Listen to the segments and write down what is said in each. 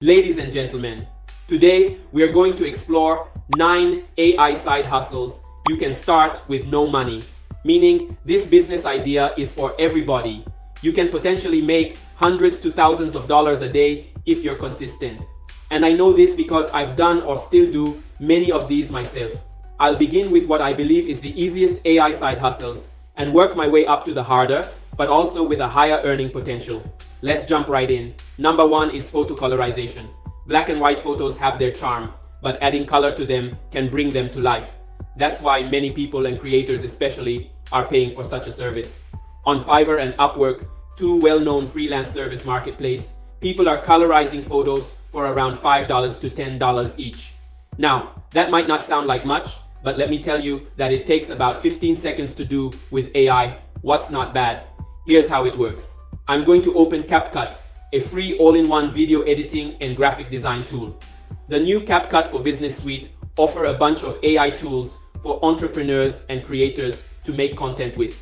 Ladies and gentlemen, today we are going to explore 9 AI side hustles you can start with no money, meaning this business idea is for everybody. You can potentially make hundreds to thousands of dollars a day if you're consistent. And I know this because I've done or still do many of these myself. I'll begin with what I believe is the easiest AI side hustles and work my way up to the harder, but also with a higher earning potential. Let's jump right in. Number 1 is photo colorization. Black and white photos have their charm, but adding color to them can bring them to life. That's why many people and creators especially are paying for such a service. On Fiverr and Upwork, two well-known freelance service marketplace, people are colorizing photos for around $5 to $10 each. Now, that might not sound like much, but let me tell you that it takes about 15 seconds to do with AI. What's not bad? Here's how it works. I'm going to open CapCut, a free all-in-one video editing and graphic design tool. The new CapCut for Business Suite offers a bunch of AI tools for entrepreneurs and creators to make content with.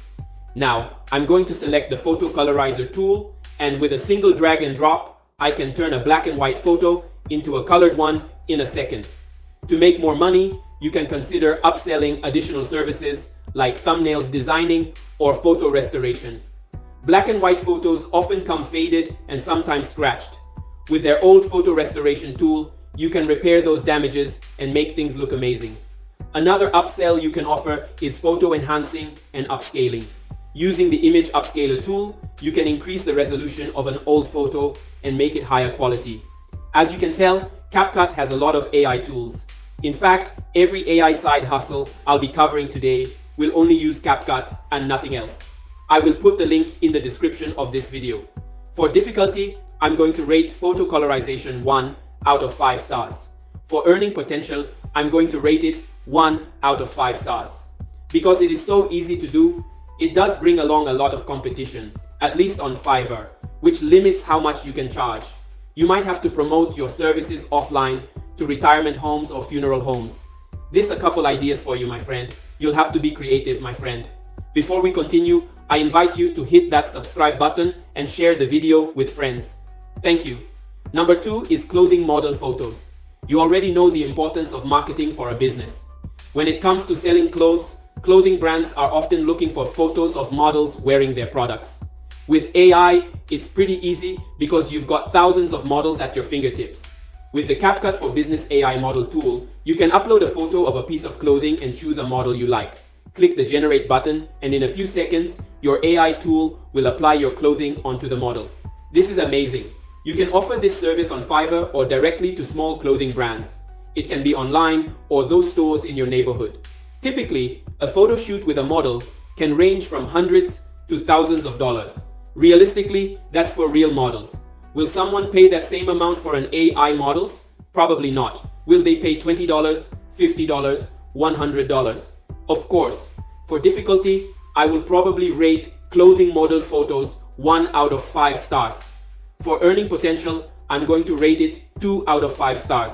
Now, I'm going to select the Photo Colorizer tool, and with a single drag and drop, I can turn a black and white photo into a colored one in a second. To make more money, you can consider upselling additional services like thumbnails designing or photo restoration. Black and white photos often come faded and sometimes scratched. With their old photo restoration tool, you can repair those damages and make things look amazing. Another upsell you can offer is photo enhancing and upscaling. Using the image upscaler tool, you can increase the resolution of an old photo and make it higher quality. As you can tell, CapCut has a lot of AI tools. In fact, every AI side hustle I'll be covering today will only use CapCut and nothing else. I will put the link in the description of this video. For difficulty, I'm going to rate photo colorization 1 out of 5 stars. For earning potential, I'm going to rate it 1 out of 5 stars. Because it is so easy to do, it does bring along a lot of competition, at least on Fiverr, which limits how much you can charge. You might have to promote your services offline to retirement homes or funeral homes. This a couple ideas for you, my friend. You'll have to be creative, my friend. Before we continue, I invite you to hit that subscribe button and share the video with friends. Thank you. Number 2 is clothing model photos. You already know the importance of marketing for a business. When it comes to selling clothes, clothing brands are often looking for photos of models wearing their products. With AI, it's pretty easy because you've got thousands of models at your fingertips. With the CapCut for Business AI model tool, you can upload a photo of a piece of clothing and choose a model you like. Click the generate button, and in a few seconds, your AI tool will apply your clothing onto the model. This is amazing. You can offer this service on Fiverr or directly to small clothing brands. It can be online or those stores in your neighborhood. Typically, a photo shoot with a model can range from hundreds to thousands of dollars. Realistically, that's for real models. Will someone pay that same amount for an AI model? Probably not. Will they pay $20, $50, $100? Of course. For difficulty, I will probably rate clothing model photos 1 out of 5 stars. For earning potential, I'm going to rate it 2 out of 5 stars.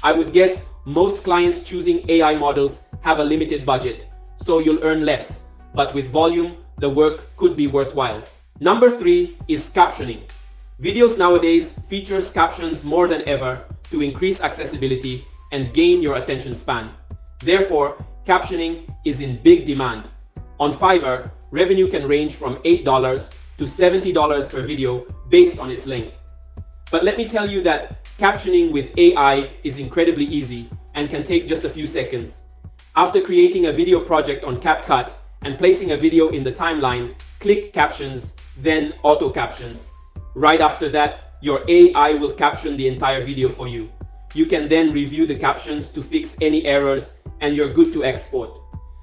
I would guess most clients choosing AI models have a limited budget, so you'll earn less. But with volume, the work could be worthwhile. Number 3 is captioning. Videos nowadays features captions more than ever to increase accessibility and gain your attention span. Therefore, captioning is in big demand. On Fiverr, revenue can range from $8 to $70 per video based on its length. But let me tell you that captioning with AI is incredibly easy and can take just a few seconds. After creating a video project on CapCut and placing a video in the timeline, click Captions, then Auto Captions. Right after that, your AI will caption the entire video for you. You can then review the captions to fix any errors, and you're good to export.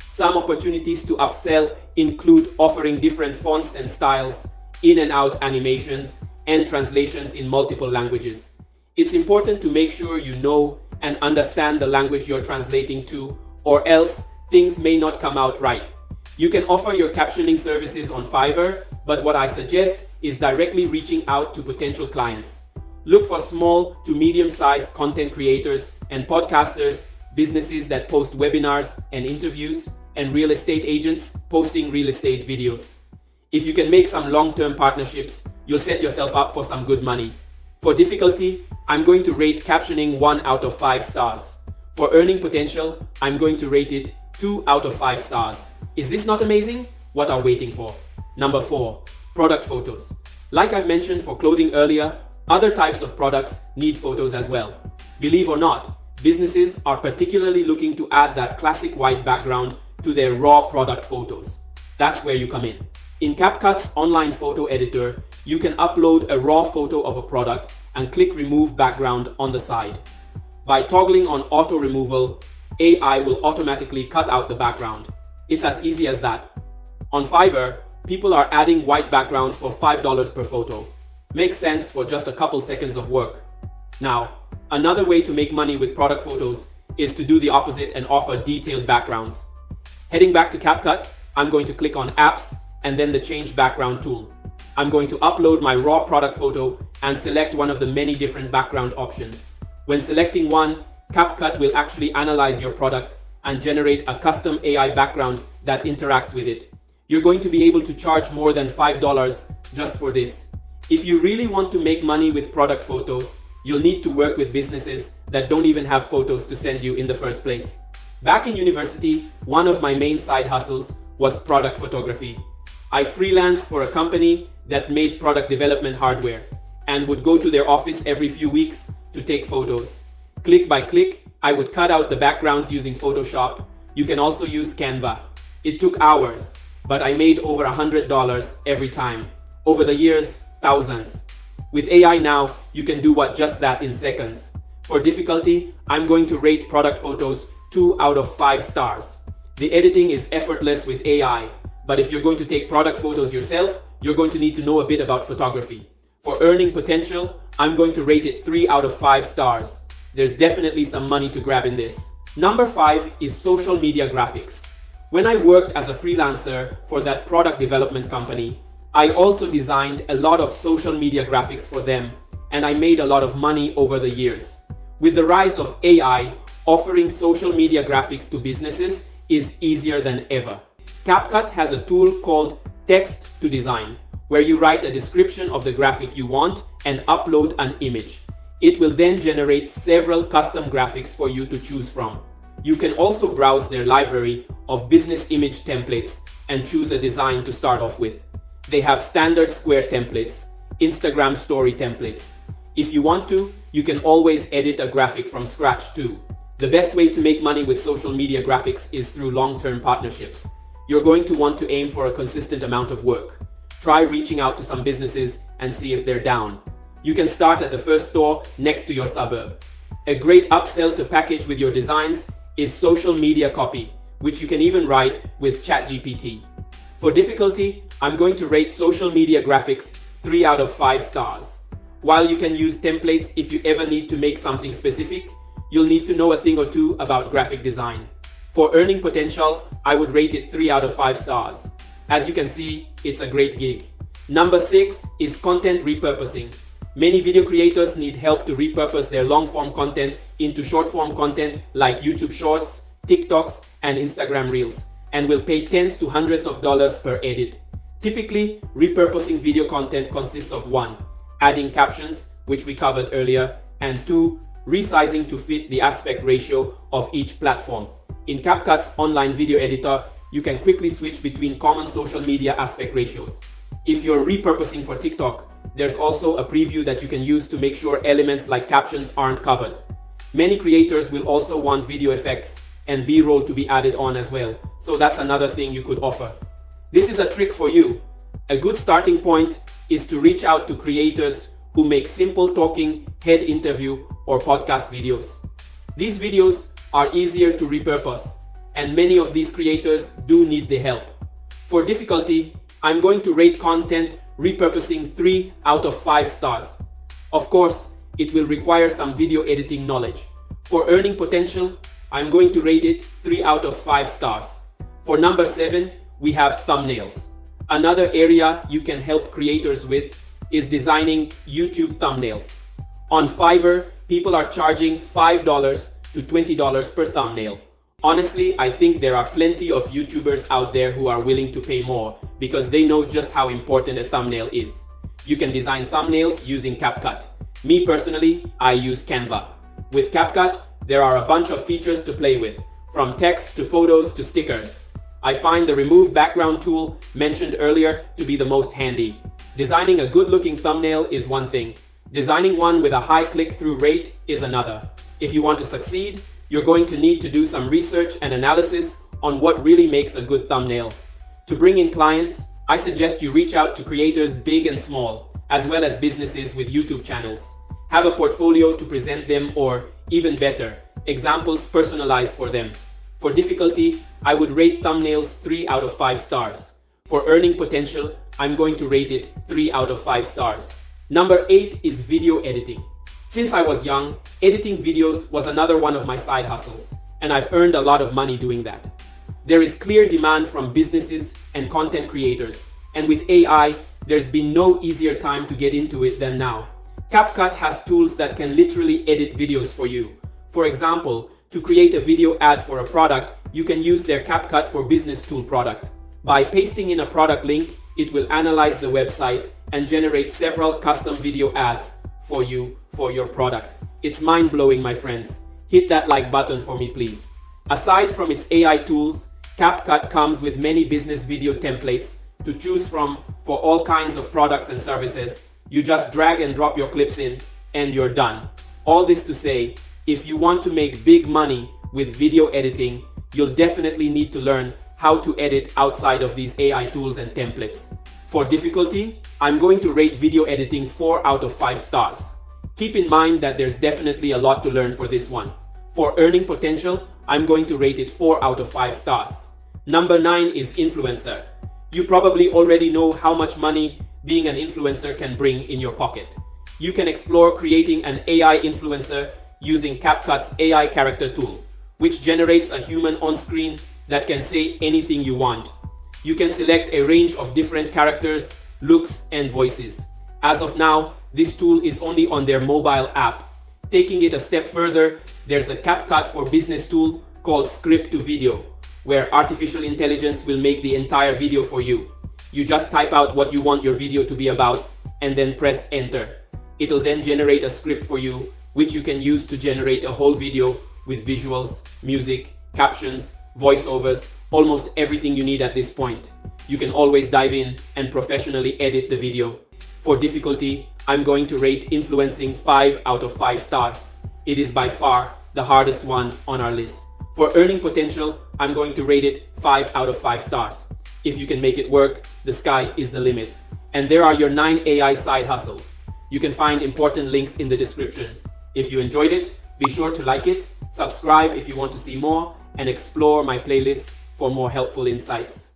Some opportunities to upsell include offering different fonts and styles, in and out animations, and translations in multiple languages. It's important to make sure you know and understand the language you're translating to, or else things may not come out right. You can offer your captioning services on Fiverr, but what I suggest is directly reaching out to potential clients. Look for small to medium-sized content creators and podcasters, businesses that post webinars and interviews, and real estate agents posting real estate videos. If you can make some long-term partnerships, you'll set yourself up for some good money. For difficulty, I'm going to rate captioning 1 out of 5 stars. For earning potential, I'm going to rate it 2 out of 5 stars. Is this not amazing? What are we waiting for? Number 4, product photos. Like I've mentioned for clothing earlier, other types of products need photos as well. Believe or not, businesses are particularly looking to add that classic white background to their raw product photos. That's where you come in. In CapCut's online photo editor, you can upload a raw photo of a product and click Remove Background on the side. By toggling on Auto Removal, AI will automatically cut out the background. It's as easy as that. On Fiverr, people are adding white backgrounds for $5 per photo. Makes sense for just a couple seconds of work. Now, another way to make money with product photos is to do the opposite and offer detailed backgrounds. Heading back to CapCut, I'm going to click on Apps and then the Change Background tool. I'm going to upload my raw product photo and select one of the many different background options. When selecting one, CapCut will actually analyze your product and generate a custom AI background that interacts with it. You're going to be able to charge more than $5 just for this. If you really want to make money with product photos, you'll need to work with businesses that don't even have photos to send you in the first place. Back in university, one of my main side hustles was product photography. I freelanced for a company that made product development hardware and would go to their office every few weeks to take photos. Click by click, I would cut out the backgrounds using Photoshop. You can also use Canva. It took hours, but I made over $100 every time. Over the years, thousands. With AI now, you can do just that in seconds. For difficulty, I'm going to rate product photos 2 out of 5 stars. The editing is effortless with AI, but if you're going to take product photos yourself, you're going to need to know a bit about photography. For earning potential, I'm going to rate it 3 out of 5 stars. There's definitely some money to grab in this. Number 5 is social media graphics. When I worked as a freelancer for that product development company, I also designed a lot of social media graphics for them, and I made a lot of money over the years. With the rise of AI, offering social media graphics to businesses is easier than ever. CapCut has a tool called Text to Design, where you write a description of the graphic you want and upload an image. It will then generate several custom graphics for you to choose from. You can also browse their library of business image templates and choose a design to start off with. They have standard square templates, Instagram story templates. If you want to, you can always edit a graphic from scratch too. The best way to make money with social media graphics is through long-term partnerships. You're going to want to aim for a consistent amount of work. Try reaching out to some businesses and see if they're down. You can start at the first store next to your suburb. A great upsell to package with your designs is social media copy, which you can even write with ChatGPT. For difficulty, I'm going to rate social media graphics 3 out of 5 stars. While you can use templates if you ever need to make something specific, you'll need to know a thing or two about graphic design. For earning potential, I would rate it 3 out of 5 stars. As you can see, it's a great gig. Number 6 is content repurposing. Many video creators need help to repurpose their long-form content into short-form content like YouTube Shorts, TikToks, and Instagram Reels, and will pay tens to hundreds of dollars per edit. Typically, repurposing video content consists of 1, adding captions, which we covered earlier, and 2, resizing to fit the aspect ratio of each platform. In CapCut's online video editor, you can quickly switch between common social media aspect ratios. If you're repurposing for TikTok, there's also a preview that you can use to make sure elements like captions aren't covered. Many creators will also want video effects and B-roll to be added on as well, so that's another thing you could offer. This is a trick for you. A good starting point is to reach out to creators who make simple talking, head interview, or podcast videos. These videos are easier to repurpose, and many of these creators do need the help. For difficulty, I'm going to rate content repurposing 3 out of 5 stars. Of course, it will require some video editing knowledge. For earning potential, I'm going to rate it 3 out of 5 stars. For number 7, we have thumbnails. Another area you can help creators with is designing YouTube thumbnails. On Fiverr, people are charging $5 to $20 per thumbnail. Honestly, I think there are plenty of YouTubers out there who are willing to pay more because they know just how important a thumbnail is. You can design thumbnails using CapCut. Me personally, I use Canva. With CapCut, there are a bunch of features to play with, from text to photos to stickers. I find the remove background tool mentioned earlier to be the most handy. Designing a good-looking thumbnail is one thing. Designing one with a high click-through rate is another. If you want to succeed, you're going to need to do some research and analysis on what really makes a good thumbnail. To bring in clients, I suggest you reach out to creators big and small, as well as businesses with YouTube channels. Have a portfolio to present them, or even better, examples personalized for them. For difficulty, I would rate thumbnails 3 out of 5 stars. For earning potential, I'm going to rate it 3 out of 5 stars. Number 8 is video editing. Since I was young, editing videos was another one of my side hustles, and I've earned a lot of money doing that. There is clear demand from businesses and content creators, and with AI, there's been no easier time to get into it than now. CapCut has tools that can literally edit videos for you. For example, to create a video ad for a product, you can use their CapCut for Business tool product. By pasting in a product link, it will analyze the website and generate several custom video ads for you for your product. It's mind-blowing, my friends. Hit that like button for me, please. Aside from its AI tools, CapCut comes with many business video templates to choose from for all kinds of products and services. You just drag and drop your clips in and you're done. All this to say, if you want to make big money with video editing, you'll definitely need to learn how to edit outside of these AI tools and templates. For difficulty, I'm going to rate video editing 4 out of 5 stars. Keep in mind that there's definitely a lot to learn for this one. For earning potential, I'm going to rate it 4 out of 5 stars. Number 9 is influencer. You probably already know how much money being an influencer can bring in your pocket. You can explore creating an AI influencer using CapCut's AI character tool, which generates a human on screen that can say anything you want. You can select a range of different characters, looks, and voices. As of now, this tool is only on their mobile app. Taking it a step further, there's a CapCut for Business tool called Script to Video, where artificial intelligence will make the entire video for you. You just type out what you want your video to be about and then press enter. It'll then generate a script for you, which you can use to generate a whole video with visuals, music, captions, voiceovers, almost everything you need at this point. You can always dive in and professionally edit the video. For difficulty, I'm going to rate influencing 5 out of 5 stars. It is by far the hardest one on our list. For earning potential, I'm going to rate it 5 out of 5 stars. If you can make it work, the sky is the limit. And there are your 9 AI side hustles. You can find important links in the description. If you enjoyed it, be sure to like it, subscribe if you want to see more, and explore my playlists for more helpful insights.